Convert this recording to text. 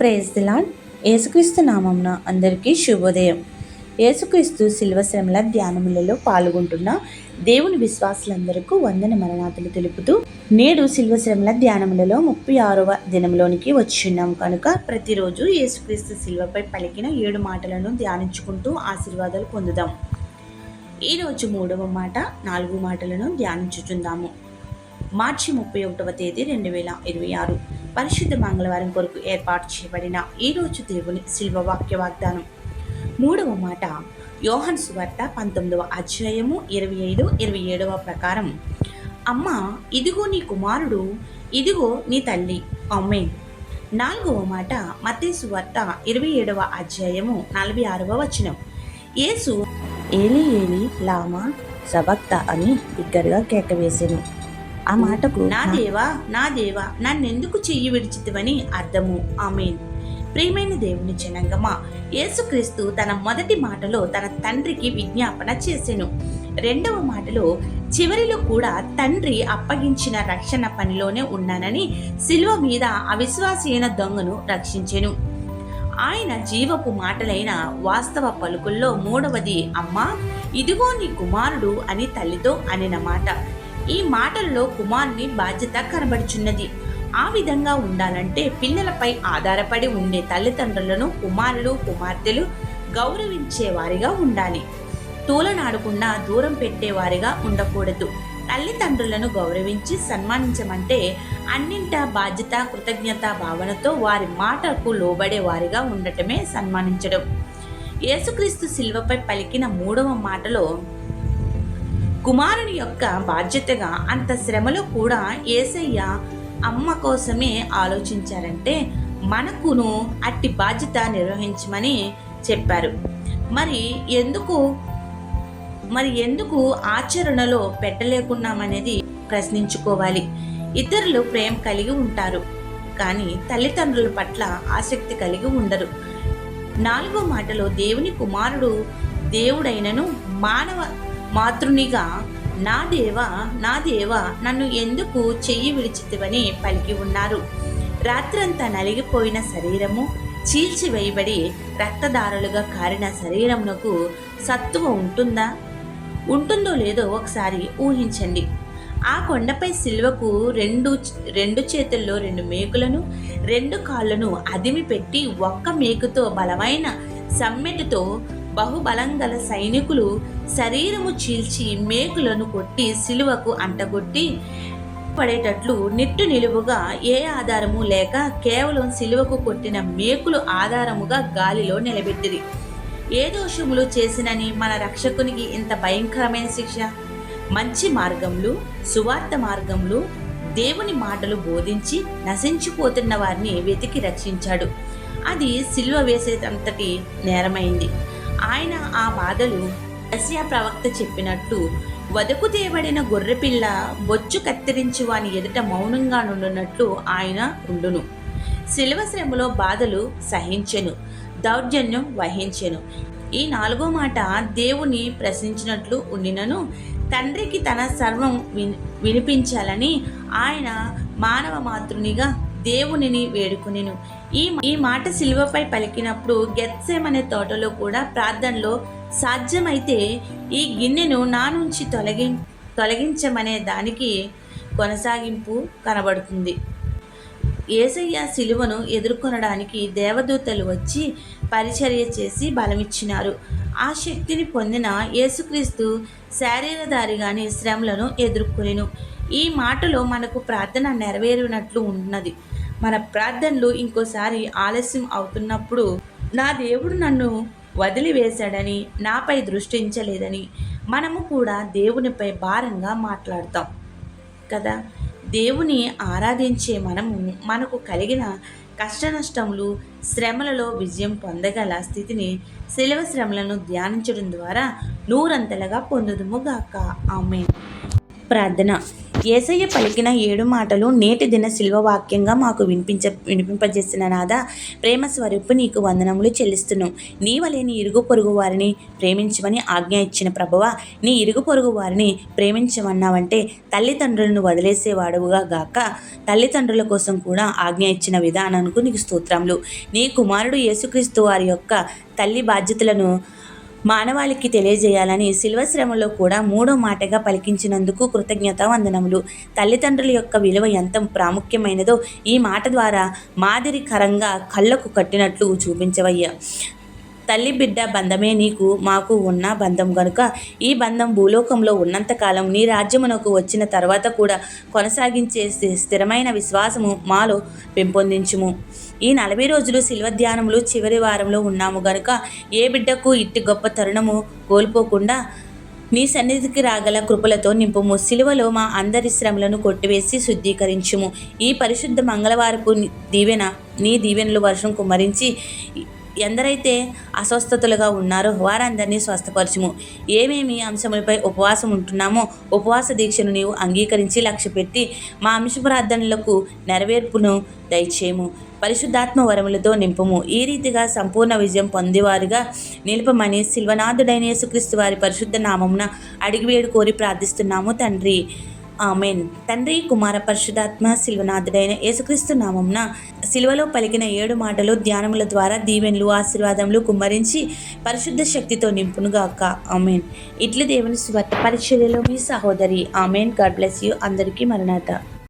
Praise the lord. యేసుక్రీస్తు నామమున అందరికీ శుభోదయం. యేసుక్రీస్తు శిలువ శ్రమల ధ్యానములలో పాల్గొంటున్న దేవుని విశ్వాసులందరికీ వందన మరణాతులు తెలుపుతూ నేడు శిలువ శ్రమల ధ్యానములలో 36వ దినంలోనికి వచ్చిన్నాం కనుక ప్రతిరోజు యేసుక్రీస్తు శిలువపై పలికిన 7 మాటలను ధ్యానించుకుంటూ ఆశీర్వాదాలు పొందుదాం. ఈరోజు 3వ మాట, 4 మాటలను ధ్యానించుచుందాము. మార్చి 31వ తేదీ 2026 పరిశుద్ధ మంగళవారం కొరకు ఏర్పాటు చేయబడిన ఈరోజు దేవుని శిల్వ వాక్య వాగ్దానం. 3వ మాట యోహాను సువార్త 19వ అధ్యాయము 25-27 ప్రకారం, అమ్మ ఇదిగో నీ కుమారుడు, ఇదిగో నీ తల్లి. ఆమేన్. 4వ మాట మత్తయి సువార్త 27వ అధ్యాయము 46వ వచనం. యేసు ఏలీ ఏలీ లామా సబక్తా అని బిగ్గరగా కేకవేసెను. ఆ మాటకు నా దేవా నన్నెందుకు చెయ్యి విడిచితివని అర్థము. ఆమేన్. ప్రియమైన దేవుని జనాంగమా, యేసుక్రీస్తు తన మొదటి మాటలో తన తండ్రికి విజ్ఞాపన చేసెను. 2వ మాటలో చివరిలో కూడా తండ్రి అప్పగించిన రక్షణ పనిలోనే ఉన్నానని శిలువ మీద అవిశ్వాసి అయిన దొంగను రక్షించెను. ఆయన జీవపు మాటలైన వాస్తవ పలుకుల్లో 3వది అమ్మా ఇదిగో నీ కుమారుడు అని తల్లితో అనిన మాట. ఈ మాటల్లో కుమారుని బాధ్యత కనబడుచున్నది. ఆ విధంగా ఉండాలంటే పిల్లలపై ఆధారపడి ఉండే తల్లిదండ్రులను కుమారులు కుమార్తెలు గౌరవించేవారిగా ఉండాలి. తూలనాడకుండా దూరం పెట్టేవారిగా ఉండకూడదు. తల్లిదండ్రులను గౌరవించి సన్మానించమంటే అన్నింటా బాధ్యత కృతజ్ఞతా భావనతో వారి మాటకు లోబడే వారిగా ఉండటమే సన్మానించడం. యేసుక్రీస్తు శిలువపై పలికిన 3వ మాటలో కుమారుని యొక్క బాధ్యతగా అంత శ్రమలో కూడా యేసయ్య అమ్మ కోసమే ఆలోచించారంటే మనకును అట్టి బాధ్యత నిర్వహించమని చెప్పారు. మరి ఎందుకు ఆచరణలో పెట్టలేకున్నామనేది ప్రశ్నించుకోవాలి. ఇతరులు ప్రేమ కలిగి ఉంటారు, కానీ తల్లిదండ్రుల పట్ల ఆసక్తి కలిగి ఉండరు. 4వ మాటలో దేవుని కుమారుడు దేవుడైనను మానవ మాతృనిగా నా దేవా నన్ను ఎందుకు చెయ్యి విడిచితివని పలికి ఉన్నారు. రాత్రంతా నలిగిపోయిన శరీరము, చీల్చివేయబడి రక్తదారులుగా కారిన శరీరమునకు సత్తువ ఉంటుందో లేదో ఒకసారి ఊహించండి. ఆ కొండపై సిలువకు రెండు చేతుల్లో 2 మేకులను 2 కాళ్ళను అదిమి పెట్టి ఒక్క మేకుతో బలమైన సమ్మెటతో బహుబలం గల సైనికులు శరీరము చీల్చి మేకులను కొట్టి సిలువకు అంటగొట్టి పడేటట్లు నిట్టు నిలువుగా ఏ ఆధారము లేక కేవలం సిలువకు కొట్టిన మేకులు ఆధారముగా గాలిలో నిలబెట్టిరి. ఏ దోషములు చేసినని మన రక్షకునికి ఇంత భయంకరమైన శిక్ష? మంచి మార్గములు, సువార్త మార్గములు, దేవుని మాటలు బోధించి నశించిపోతున్న వారిని వెతికి రక్షించాడు. అది సిలువ వేసేటంతటి నేరమైంది. ఆయన ఆ బాధలు యెషయా ప్రవక్త చెప్పినట్లు వదకు తేబడిన గొర్రెపిల్ల బొచ్చు కత్తిరించి వాని ఎదుట మౌనంగా నుండునట్లు ఆయన ఉండును. శిలువ శ్రమలో బాధలు సహించెను, దౌర్జన్యం వహించెను. ఈ 4వ మాట దేవుని ప్రశ్నించినట్లు ఉండినను తండ్రికి తన సర్వం వినిపించాలని ఆయన మానవ మాతృనిగా దేవునిని వేడుకునేను. ఈ మాట శిలువపై పలికినప్పుడు గెత్సేమనే తోటలో కూడా ప్రార్థనలో సాధ్యమైతే ఈ గిన్నెను నా నుంచి తొలగించమనే దానికి కొనసాగింపు కనబడుతుంది. యేసయ్య శిలువను ఎదుర్కొనడానికి దేవదూతలు వచ్చి పరిచర్య చేసి బలమిచ్చినారు. ఆ శక్తిని పొందిన యేసుక్రీస్తు శరీరధారిగానే శ్రమలను ఎదుర్కొనెను. ఈ మాటలో మనకు ప్రార్థన నెరవేరినట్లు ఉన్నది. మన ప్రార్థనలు ఇంకోసారి ఆలస్యం అవుతున్నప్పుడు నా దేవుడు నన్ను వదిలివేశాడని, నాపై దృష్టించలేదని మనము కూడా దేవునిపై భారంగా మాట్లాడతాం కదా. దేవుని ఆరాధించే మనకు కలిగిన కష్టనష్టములు, శ్రమలలో విజయం పొందగల స్థితిని శిలువ శ్రమలను ధ్యానించడం ద్వారా 100 అంతలుగా పొందుదుము గాక. ఆమేన్. ప్రార్థన. యేసయ్య పలికిన 7 మాటలు నేటి దిన శిల్వ వాక్యంగా మాకు వినిపింపజేసిన నాదా, ప్రేమ స్వరూపు నీకు వందనములు చెల్లిస్తున్నాం. నీ వలె నీ ఇరుగు పొరుగు వారిని ప్రేమించమని ఆజ్ఞ ఇచ్చిన ప్రభువా, నీ ఇరుగు పొరుగు వారిని ప్రేమించమన్నావంటే తల్లిదండ్రులను వదిలేసేవాడవుగా గాక, తల్లిదండ్రుల కోసం కూడా ఆజ్ఞ ఇచ్చిన విధానానికి నీకు స్తోత్రములు. నీ కుమారుడు యేసుక్రీస్తు వారి యొక్క తల్లి బాధ్యతలను మానవాళికి తెలియజేయాలని శిల్వ శ్రమలో కూడా 3వ మాటగా పలికించినందుకు కృతజ్ఞతా వందనములు. తల్లిదండ్రుల యొక్క విలువ ఎంత ప్రాముఖ్యమైనదో ఈ మాట ద్వారా మాదిరికరంగా కళ్ళకు కట్టినట్లు చూపించవయ్యా. తల్లి బిడ్డ బంధమే నీకు మాకు ఉన్న బంధం గనుక ఈ బంధం భూలోకంలో ఉన్నంతకాలం నీ రాజ్యమునకు వచ్చిన తర్వాత కూడా కొనసాగించే స్థిరమైన విశ్వాసము మాలో పెంపొందించుము. ఈ 40 రోజులు శిల్వ ధ్యానములు చివరి వారంలో ఉన్నాము గనుక ఏ బిడ్డకు ఇట్టి గొప్ప తరుణము కోల్పోకుండా నీ సన్నిధికి రాగల కృపలతో నింపుము. సిలువలో మా అందరి శ్రమలను కొట్టివేసి శుద్ధీకరించుము. ఈ పరిశుద్ధ మంగళవారపు నీ దీవెనలు వర్షం కుమ్మరించి ఎందరైతే అస్వస్థతలుగా ఉన్నారో వారందరినీ స్వస్థపరచుము. ఏమేమి అంశములపై ఉపవాసం ఉంటున్నామో ఉపవాస దీక్షను నీవు అంగీకరించి లక్ష్యపెట్టి మా అంశ ప్రార్థనలకు నెరవేర్పును దయచేయము. పరిశుద్ధాత్మ వరములతో నింపుము. ఈ రీతిగా సంపూర్ణ విజయం పొందేవారుగా నిలుపమని శిల్వనాథుడైన యేసుక్రీస్తు వారి పరిశుద్ధ నామమున అడిగి వేడు కోరి ప్రార్థిస్తున్నాము తండ్రి. ఆమెన్. తండ్రి, కుమార, పరిశుద్ధాత్మ శిల్వనాథుడైన యేసుక్రీస్తు నామమున శిలువలో పలికిన 7 మాటలు ధ్యానముల ద్వారా దీవెనలు ఆశీర్వాదములు కుమ్మరించి పరిశుద్ధ శక్తితో నింపునుగాక. ఆమెన్. ఇట్లు దేవుని స్వార్థ పరిచర్యలో మీ సహోదరి. ఆమెన్. God bless you. అందరికీ మరణాత.